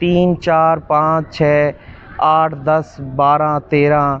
3, 4, 5, 6, 8, 10, 12, 13,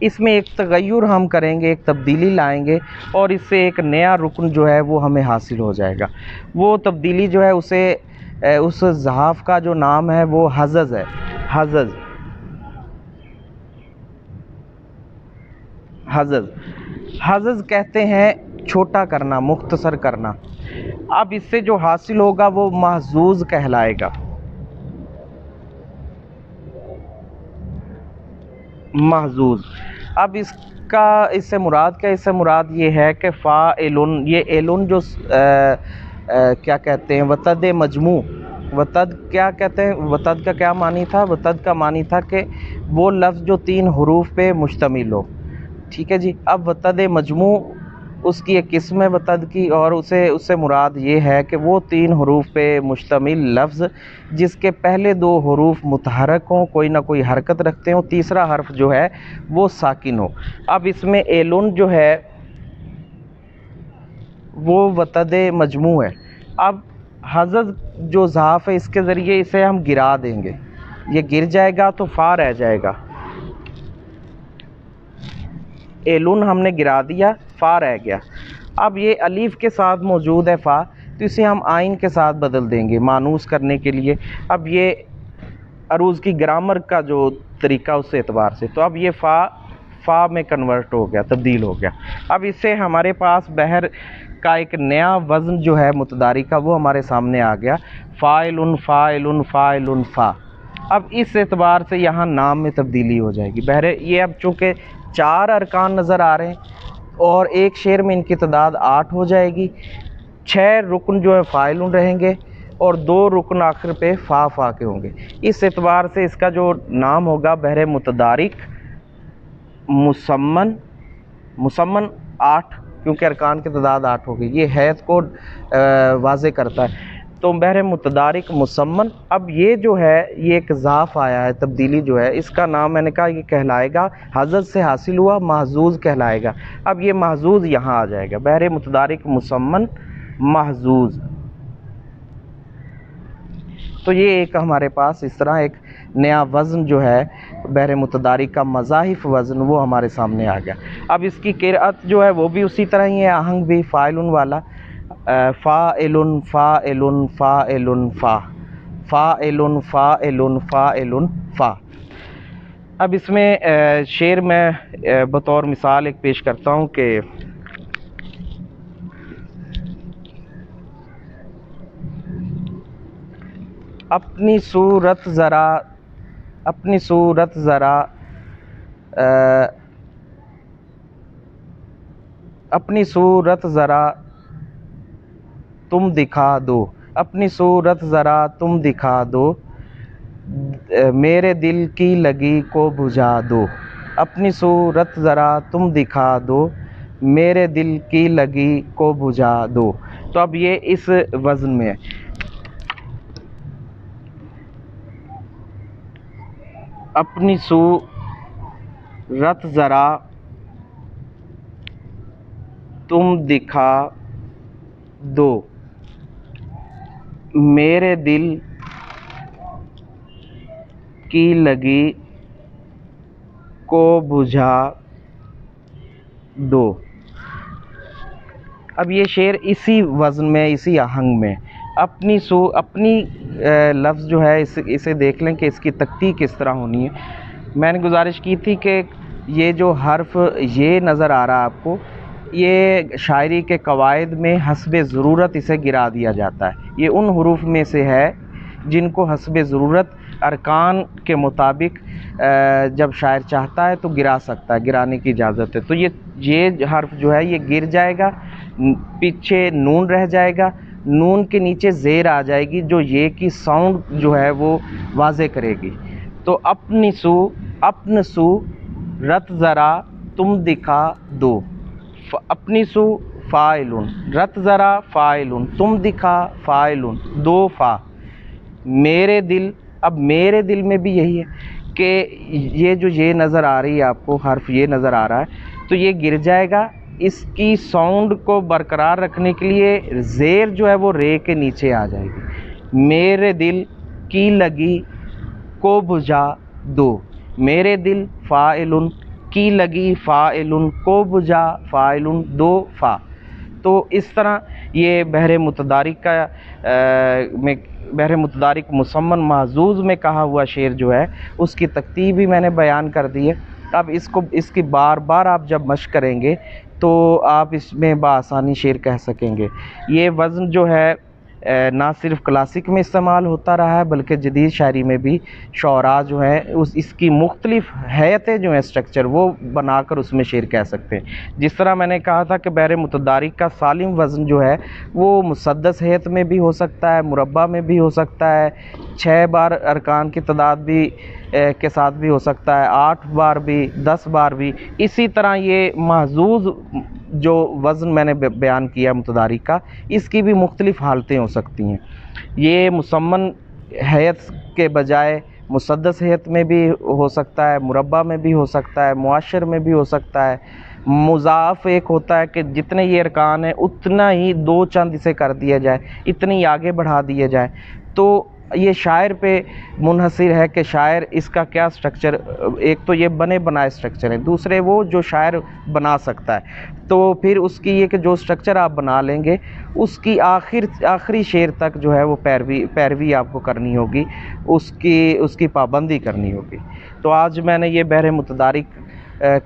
اس میں ایک تغیر ہم کریں گے، ایک تبدیلی لائیں گے، اور اس سے ایک نیا رکن جو ہے وہ ہمیں حاصل ہو جائے گا۔ وہ تبدیلی جو ہے اس ضعف کا جو نام ہے وہ حزز ہے۔ حزز حزز حزز کہتے ہیں چھوٹا کرنا، مختصر کرنا۔ اب اس سے جو حاصل ہوگا وہ محظوظ کہلائے گا۔ محظوظ۔ اب اس سے مراد کیا؟ اس سے مراد یہ ہے کہ فاعلن، یہ علن جو کیا کہتے ہیں، وتد مجموع۔ وتد کیا کہتے ہیں؟ وتد کا کیا معنی تھا؟ وتد کا معنی تھا کہ وہ لفظ جو 3 حروف پہ مشتمل ہو، ٹھیک ہے جی۔ اب وتد مجموع اس کی ایک قسم ہے وتد کی، اور اس سے مراد یہ ہے کہ وہ 3 حروف پہ مشتمل لفظ جس کے پہلے 2 حروف متحرک ہوں، کوئی نہ کوئی حرکت رکھتے ہوں، تیسرا حرف جو ہے وہ ساکن ہو۔ اب اس میں ایلن جو ہے وہ وتد مجموع ہے۔ اب حزز جو ضعف ہے، اس کے ذریعے اسے ہم گرا دیں گے، یہ گر جائے گا تو فا رہ جائے گا۔ ایلن ہم نے گرا دیا، فا رہ گیا۔ اب یہ الف کے ساتھ موجود ہے فا، تو اسے ہم آئین کے ساتھ بدل دیں گے مانوس کرنے کے لیے۔ اب یہ عروض کی گرامر کا جو طریقہ اس اعتبار سے، تو اب یہ فا میں کنورٹ ہو گیا، تبدیل ہو گیا۔ اب اس سے ہمارے پاس بحر کا ایک نیا وزن جو ہے متداری کا، وہ ہمارے سامنے آ گیا، فاعلن فاعلن فاعلن فا۔ اب اس اعتبار سے یہاں نام میں تبدیلی ہو جائے گی۔ بہر یہ اب چونکہ 4 ارکان نظر آ رہے ہیں اور ایک شعر میں ان کی تعداد 8 ہو جائے گی، 6 رکن جو ہے فاعلن رہیں گے اور 2 رکن آخر پہ فا کے ہوں گے۔ اس اعتبار سے اس کا جو نام ہوگا بحر متدارک مسمن 8، کیونکہ ارکان کی تعداد 8 ہوگی، یہ حیث کو واضح کرتا ہے۔ تو بحر متدارک مسمن۔ اب یہ جو ہے، یہ ایک ضعف آیا ہے، تبدیلی جو ہے، اس کا نام میں نے کہا یہ کہلائے گا، حزز سے حاصل ہوا، محظوظ کہلائے گا۔ اب یہ محظوظ یہاں آ جائے گا، بحر متدارک مسمن محظوظ۔ تو یہ ایک ہمارے پاس اس طرح ایک نیا وزن جو ہے بحر متدارک کا مضاعف وزن، وہ ہمارے سامنے آ گیا۔ اب اس کی قرأت جو ہے وہ بھی اسی طرح ہی ہے، آہنگ بھی فاعلن والا، فاعلن فاعلن فاعلن فا، فاعلن فاعلن فاعلن فا۔ اب اس میں شعر میں بطور مثال ایک پیش کرتا ہوں کہ اپنی صورت ذرا اپنی صورت ذرا تم دکھا دو، اپنی صورت ذرا تم دکھا دو، میرے دل کی لگی کو بجھا دو، اپنی صورت ذرا تم دکھا دو، میرے دل کی لگی کو بجھا دو۔ تو اب یہ اس وزن میں ہے، اپنی صورت ذرا تم دکھا دو، میرے دل کی لگی کو بجھا دو۔ اب یہ شعر اسی وزن میں، اسی آہنگ میں، اپنی لفظ جو ہے اسے دیکھ لیں کہ اس کی تکتی کس طرح ہونی ہے۔ میں نے گزارش کی تھی کہ یہ جو حرف یہ نظر آ رہا آپ کو، یہ شاعری کے قواعد میں حسب ضرورت اسے گرا دیا جاتا ہے۔ یہ ان حروف میں سے ہے جن کو حسب ضرورت ارکان کے مطابق جب شاعر چاہتا ہے تو گرا سکتا ہے، گرانے کی اجازت ہے۔ تو یہ حرف جو ہے یہ گر جائے گا، پیچھے نون رہ جائے گا، نون کے نیچے زیر آ جائے گی جو یہ کی ساؤنڈ جو ہے وہ واضح کرے گی۔ تو اپن سو رت ذرا تم دکھا دو، اپنی سو فاعلن، رت ذرا فاعلن، تم دکھا فاعلن، 2 فا، میرے دل۔ اب میرے دل میں بھی یہی ہے کہ یہ نظر آ رہی ہے آپ کو، حرف یہ نظر آ رہا ہے تو یہ گر جائے گا۔ اس کی ساؤنڈ کو برقرار رکھنے کے لیے زیر جو ہے وہ رے کے نیچے آ جائے گی، میرے دل کی لگی کو بجھا دو، میرے دل فاعلن، کی لگی فاعل کو بجا فاعل دو فا. تو اس طرح یہ بحر متدارک کا میں بحر متدارک مصمم محظوظ میں کہا ہوا شعر جو ہے اس کی ترتیب بھی میں نے بیان کر دی ہے. اب اس کی بار بار آپ جب مشق کریں گے تو آپ اس میں بآسانی شعر کہہ سکیں گے. یہ وزن جو ہے نہ صرف کلاسک میں استعمال ہوتا رہا ہے بلکہ جدید شاعری میں بھی شعراء جو ہیں اس کی مختلف ہیئتیں جو ہیں اسٹرکچر وہ بنا کر اس میں شعر کہہ سکتے ہیں. جس طرح میں نے کہا تھا کہ بحر متدارک کا سالم وزن جو ہے وہ مسدس ہیئت میں بھی ہو سکتا ہے، مربع میں بھی ہو سکتا ہے، 6 بار ارکان کی تعداد بھی کے ساتھ بھی ہو سکتا ہے، 8 بار بھی، 10 بار بھی. اسی طرح یہ محظوظ جو وزن میں نے بیان کیا متدارک کا، اس کی بھی مختلف حالتیں ہو سکتی ہیں. یہ مصمم ہیئت کے بجائے مسدس ہیئت میں بھی ہو سکتا ہے، مربع میں بھی ہو سکتا ہے، معاشر میں بھی ہو سکتا ہے. مضاعف ایک ہوتا ہے کہ جتنے یہ ارکان ہیں اتنا ہی 2 چند اسے کر دیا جائے، اتنی آگے بڑھا دیے جائے. تو یہ شاعر پہ منحصر ہے کہ شاعر اس کا کیا سٹرکچر، ایک تو یہ بنے بنائے سٹرکچر ہیں، دوسرے وہ جو شاعر بنا سکتا ہے. تو پھر اس کی یہ کہ جو سٹرکچر آپ بنا لیں گے اس کی آخری شعر تک جو ہے وہ پیروی آپ کو کرنی ہوگی، اس کی پابندی کرنی ہوگی. تو آج میں نے یہ بحر متدارک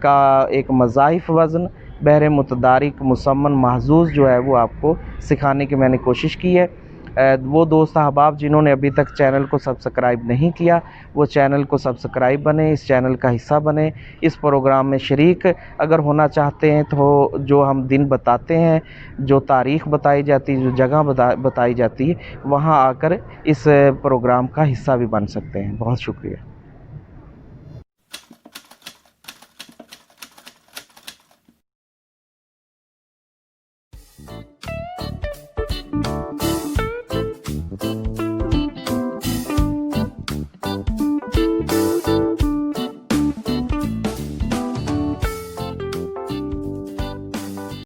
کا ایک مضاعف وزن، بحر متدارک مصمم محظوظ جو ہے وہ آپ کو سکھانے کی میں نے کوشش کی ہے. وہ دوست احباب جنہوں نے ابھی تک چینل کو سبسکرائب نہیں کیا وہ چینل کو سبسکرائب بنیں، اس چینل کا حصہ بنیں. اس پروگرام میں شریک اگر ہونا چاہتے ہیں تو جو ہم دن بتاتے ہیں، جو تاریخ بتائی جاتی ہے، جو جگہ بتائی جاتی ہے، وہاں آ کر اس پروگرام کا حصہ بھی بن سکتے ہیں. بہت شکریہ.